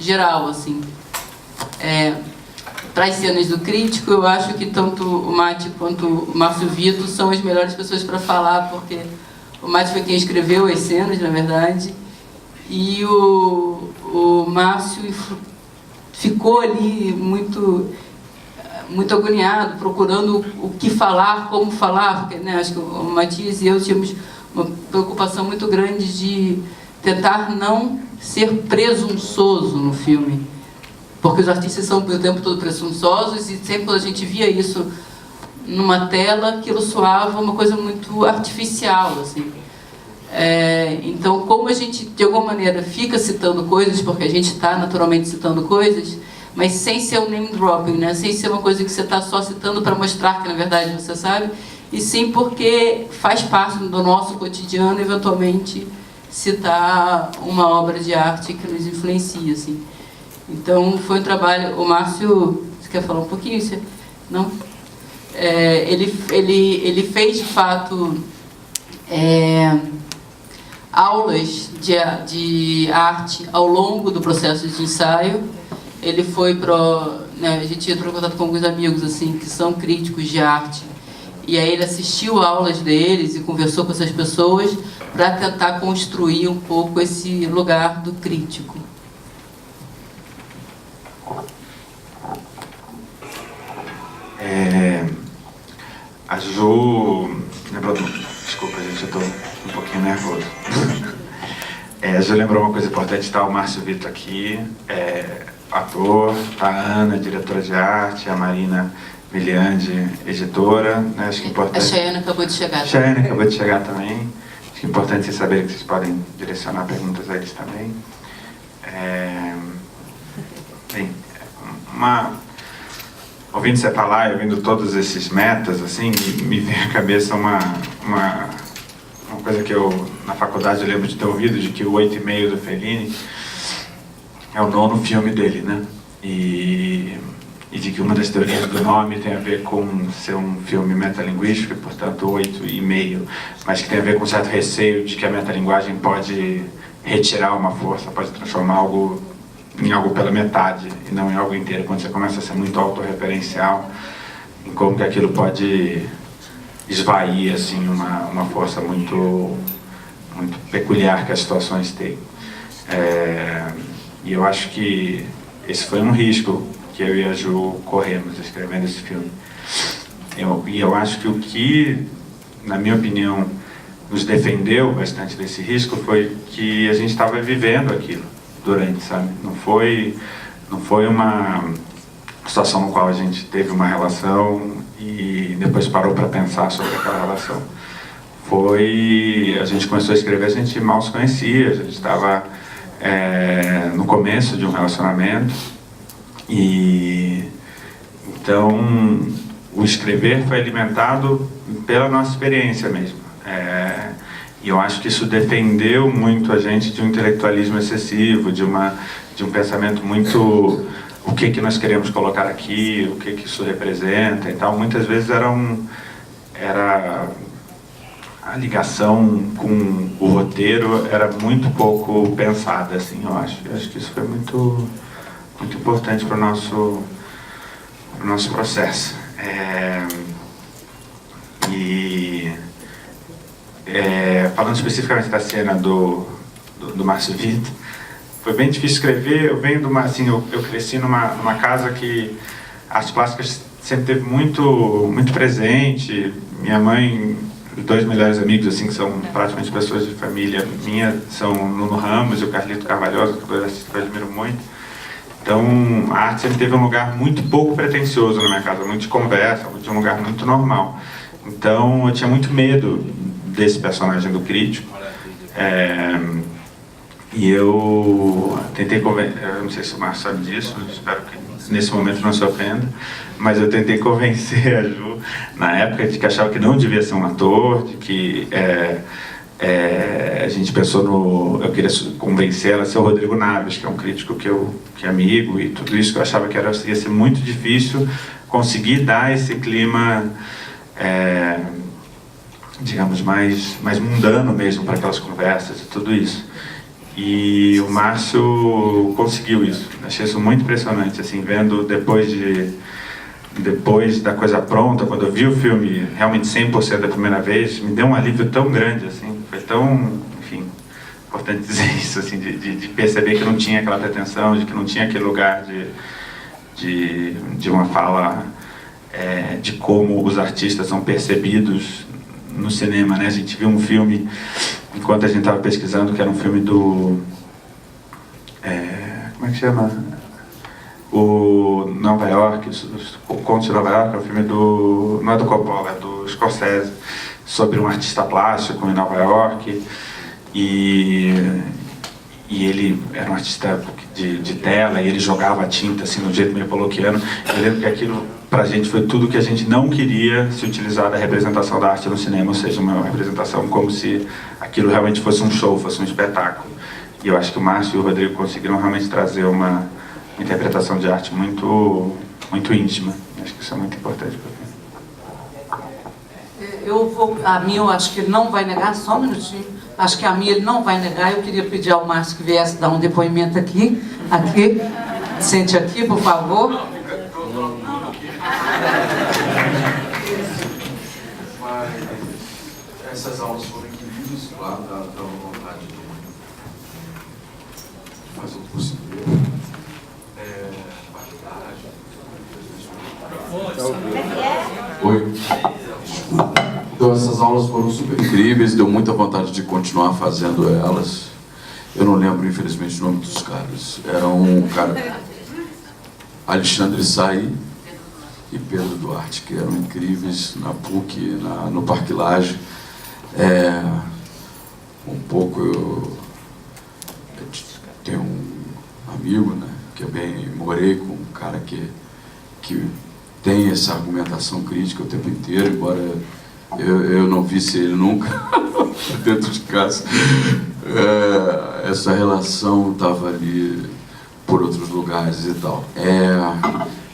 geral, assim. Para as cenas do crítico, eu acho que tanto o Mate quanto o Márcio Vito são as melhores pessoas para falar, porque o Mate foi quem escreveu as cenas, na verdade, e o Márcio ficou ali muito agoniado, procurando o que falar, como falar, porque, né, acho que o Matias e eu tínhamos uma preocupação muito grande de tentar não ser presunçoso no filme, porque os artistas são o tempo todo presunçosos e sempre quando a gente via isso numa tela, aquilo soava uma coisa muito artificial, assim. Então, como a gente, de alguma maneira, fica citando coisas, porque a gente está naturalmente citando coisas, mas sem ser um name dropping, né? Sem ser uma coisa que você está só citando para mostrar que, na verdade, você sabe, e sim porque faz parte do nosso cotidiano, eventualmente, citar uma obra de arte que nos influencia, assim. Então, foi um trabalho... O Márcio, você quer falar um pouquinho? Não? Ele fez, de fato, aulas de arte ao longo do processo de ensaio. Ele foi para... Né, a gente entrou em contato com alguns amigos, assim, que são críticos de arte. E aí ele assistiu aulas deles e conversou com essas pessoas para tentar construir um pouco esse lugar do crítico. A Ju... Desculpa, gente, eu estou um pouquinho nervoso. A Ju lembrou uma coisa importante, está o Márcio Vito aqui, ator, tá a Ana, diretora de arte, a Marina Miliandi, editora, né? Acho que é importante... A Chayane acabou de chegar. Chayane acabou de chegar também. Acho que é importante vocês saberem que vocês podem direcionar perguntas a eles também. Bem, ouvindo você falar e ouvindo todos esses metas, assim, me vem à cabeça uma coisa que eu, na faculdade, eu lembro de ter ouvido, de que o 8,5 do Fellini é o 9º filme dele, né? E de que uma das teorias do nome tem a ver com ser um filme metalinguístico, e, portanto, 8,5, mas que tem a ver com um certo receio de que a metalinguagem pode retirar uma força, pode transformar algo em algo pela metade e não em algo inteiro, quando você começa a ser muito autorreferencial, em como que aquilo pode esvair, assim, uma força muito peculiar que as situações têm. E eu acho que esse foi um risco que eu e a Ju corremos escrevendo esse filme. E eu acho que o que, na minha opinião, nos defendeu bastante desse risco foi que a gente estava vivendo aquilo durante, sabe? Não foi uma situação no qual a gente teve uma relação e depois parou para pensar sobre aquela relação. A gente começou a escrever, a gente mal se conhecia, a gente estava no começo de um relacionamento e então o escrever foi alimentado pela nossa experiência mesmo. E eu acho que isso defendeu muito a gente de um intelectualismo excessivo, de um pensamento muito... O que nós queremos colocar aqui, o que isso representa e tal. Muitas vezes era a ligação com o roteiro era muito pouco pensada, assim, eu acho. Eu acho que isso foi muito importante para o nosso processo. Falando especificamente da cena do Márcio Vito, foi bem difícil escrever. Eu venho de eu cresci numa casa que artes plásticas sempre teve muito presente. Minha mãe, os 2 melhores amigos, assim, que são praticamente pessoas de família minha, são o Nuno Ramos e o Carlito Carvalhosa, que 2 artistas que eu admiro muito. Então, a arte sempre teve um lugar muito pouco pretensioso na minha casa, muito de conversa, de um lugar muito normal. Então, eu tinha muito medo desse personagem do crítico. E eu tentei convencer, eu não sei se o Márcio sabe disso, espero que nesse momento não se ofenda, mas eu tentei convencer a Ju, na época, de que achava que não devia ser um ator, de que a gente pensou eu queria convencer ela a ser o Rodrigo Naves, que é um crítico que é amigo, e tudo isso que eu achava que ia ser muito difícil conseguir dar esse clima, digamos, mais mundano mesmo para aquelas conversas e tudo isso. E o Márcio conseguiu isso. Achei isso muito impressionante, assim, vendo depois da coisa pronta, quando eu vi o filme realmente 100% da primeira vez, me deu um alívio tão grande, assim, foi tão, enfim, importante dizer isso, assim, de perceber que não tinha aquela pretensão, de que não tinha aquele lugar de uma fala de como os artistas são percebidos no cinema, né? A gente viu um filme, enquanto a gente estava pesquisando, que era um filme do... como é que chama? O Nova York, o Conto de Nova York, é um filme do... não é do Coppola, é do Scorsese, sobre um artista plástico em Nova York, e ele era um artista de tela, e ele jogava tinta assim, de um jeito meio poloquiano. Eu lembro que aquilo, pra gente, foi tudo que a gente não queria se utilizar da representação da arte no cinema, ou seja, uma representação como se aquilo realmente fosse um show, fosse um espetáculo. E eu acho que o Márcio e o Rodrigo conseguiram realmente trazer uma interpretação de arte muito, muito íntima. Acho que isso é muito importante para mim. A minha eu acho que ele não vai negar, só um minutinho. Acho que a minha ele não vai negar. Eu queria pedir ao Márcio que viesse dar um depoimento aqui. Sente aqui, por favor. Essas aulas foram incríveis, claro, dá vontade de fazer o possível. Oi. Então essas aulas foram super incríveis, deu muita vontade de continuar fazendo elas. Eu não lembro, infelizmente, o nome dos caras. Era um cara, Alexandre Saí e Pedro Duarte, que eram incríveis na PUC, no Parque Lage. Eu tenho um amigo, né, que morei com um cara que tem essa argumentação crítica o tempo inteiro, embora eu não visse ele nunca dentro de casa. Essa relação estava ali por outros lugares e tal.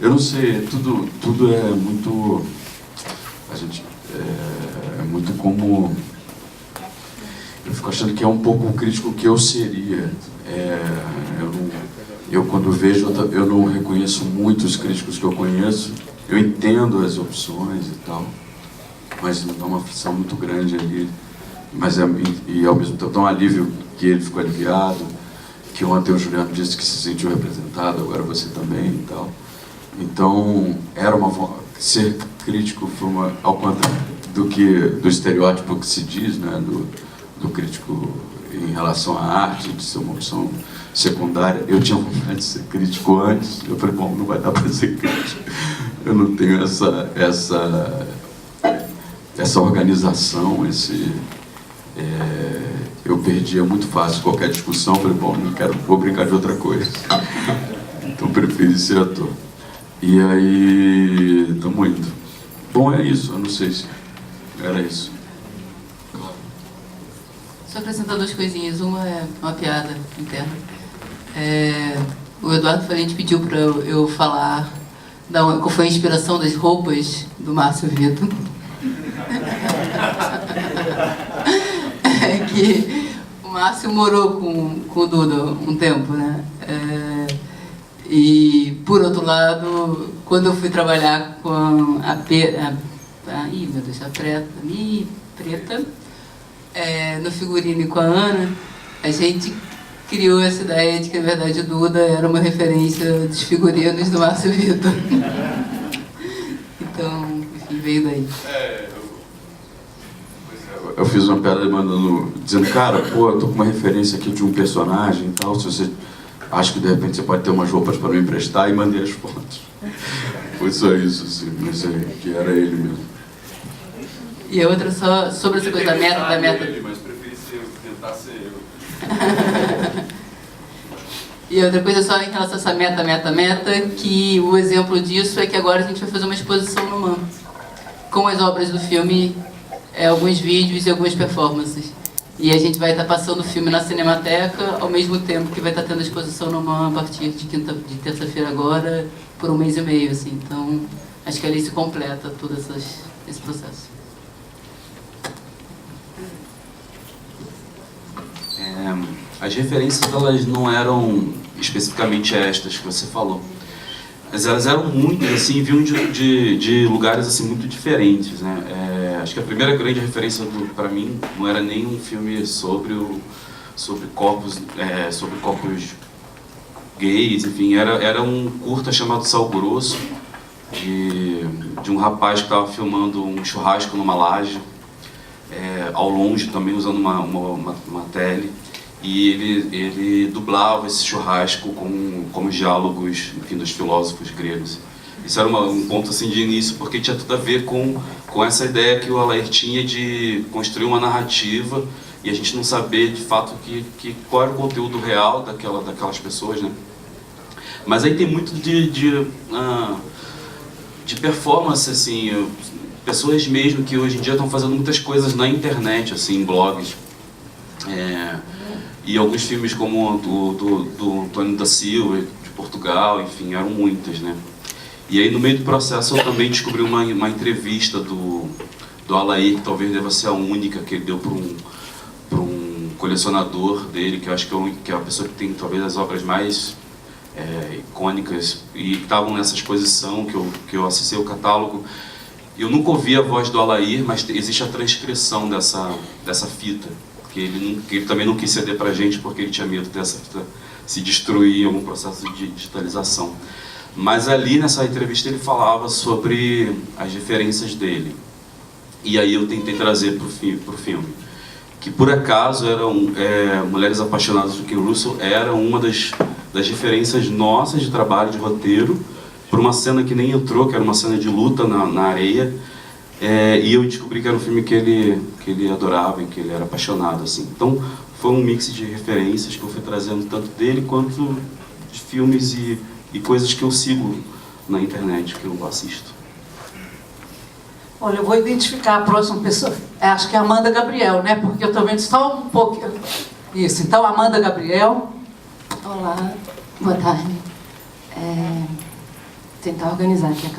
Eu não sei, tudo é muito... é muito como... Eu fico achando que é um pouco o crítico que eu seria. Eu quando vejo, eu não reconheço muitos críticos que eu conheço. Eu entendo as opções e tal, mas me dá uma aflição muito grande ali. E ao mesmo tempo dá um alívio que ele ficou aliviado, que ontem o Juliano disse que se sentiu representado, agora você também e tal. Então, ser crítico foi ao contrário do estereótipo que se diz, né, do crítico em relação à arte, de ser uma opção secundária. Eu tinha vontade de ser crítico antes, eu falei, bom, não vai dar para ser crítico. Eu não tenho essa organização, eu perdia muito fácil qualquer discussão, falei, bom, vou brincar de outra coisa. Então preferi ser ator. E aí, estamos indo. Bom, é isso, eu não sei se era isso. Só acrescentar duas coisinhas. Uma é uma piada interna. O Eduardo Valente pediu para eu falar qual foi a inspiração das roupas do Márcio Vitor. Que o Márcio morou com o Duda um tempo, né? E, por outro lado, quando eu fui trabalhar com a Preta, no figurino com a Ana, a gente criou essa ideia de que, na verdade, o Duda era uma referência dos figurinos do Márcio Vitor. Então, enfim, veio daí. Eu fiz uma piada dizendo, cara, pô, eu tô com uma referência aqui de um personagem e tal, se você acha que de repente você pode ter umas roupas para me emprestar, e mandei as fotos. Foi só isso, assim, mas que era ele mesmo. E a outra só sobre essa coisa da meta. Ele, mas preferi tentar ser eu. E outra coisa só em relação a essa meta, que o exemplo disso é que agora a gente vai fazer uma exposição no MAM, com as obras do filme, alguns vídeos e algumas performances. E a gente vai estar passando o filme na Cinemateca, ao mesmo tempo que vai estar tendo a exposição no MAM a partir de terça-feira agora, por 1 mês e meio, assim. Então, acho que ali se completa todo esse processo. As referências, elas não eram especificamente estas que você falou. Mas elas eram muitas, assim, vinham de lugares assim, muito diferentes, né? Acho que a primeira grande referência para mim não era nem um filme sobre corpos gays, enfim, era um curta chamado Sal Grosso, de um rapaz que estava filmando um churrasco numa laje, ao longe também, usando uma tele. E ele dublava esse churrasco com os diálogos, enfim, dos filósofos gregos. Isso era um ponto assim, de início, porque tinha tudo a ver com essa ideia que o Allaire tinha de construir uma narrativa e a gente não saber de fato qual era o conteúdo real daquelas pessoas, né? Mas aí tem muito de performance, assim, pessoas mesmo que hoje em dia estão fazendo muitas coisas na internet, assim, em blogs. E alguns filmes como do Antônio da Silva, de Portugal, enfim, eram muitas, né? E aí no meio do processo eu também descobri uma entrevista do Allaire, que talvez deva ser a única que ele deu para um colecionador dele, que eu acho que é a pessoa que tem talvez as obras mais icônicas e que estavam nessa exposição, que eu acessei o catálogo. Eu nunca ouvi a voz do Allaire, mas existe a transcrição dessa fita. Que ele também não quis ceder pra gente porque ele tinha medo dessa fita se destruir em algum processo de digitalização. Mas ali nessa entrevista ele falava sobre as referências dele. E aí eu tentei trazer pro filme. Que por acaso Mulheres Apaixonadas do Ken Russell era uma das referências nossas de trabalho, de roteiro, por uma cena que nem entrou, que era uma cena de luta na areia. E eu descobri que era um filme que ele adorava e que ele era apaixonado, assim. Então foi um mix de referências que eu fui trazendo tanto dele quanto de filmes e coisas que eu sigo na internet, que eu assisto. Olha, eu vou identificar a próxima pessoa. Acho que é a Amanda Gabriel, né? Porque eu tô vendo só um pouquinho. Isso, então Amanda Gabriel. Olá, boa tarde. Tentar organizar aqui a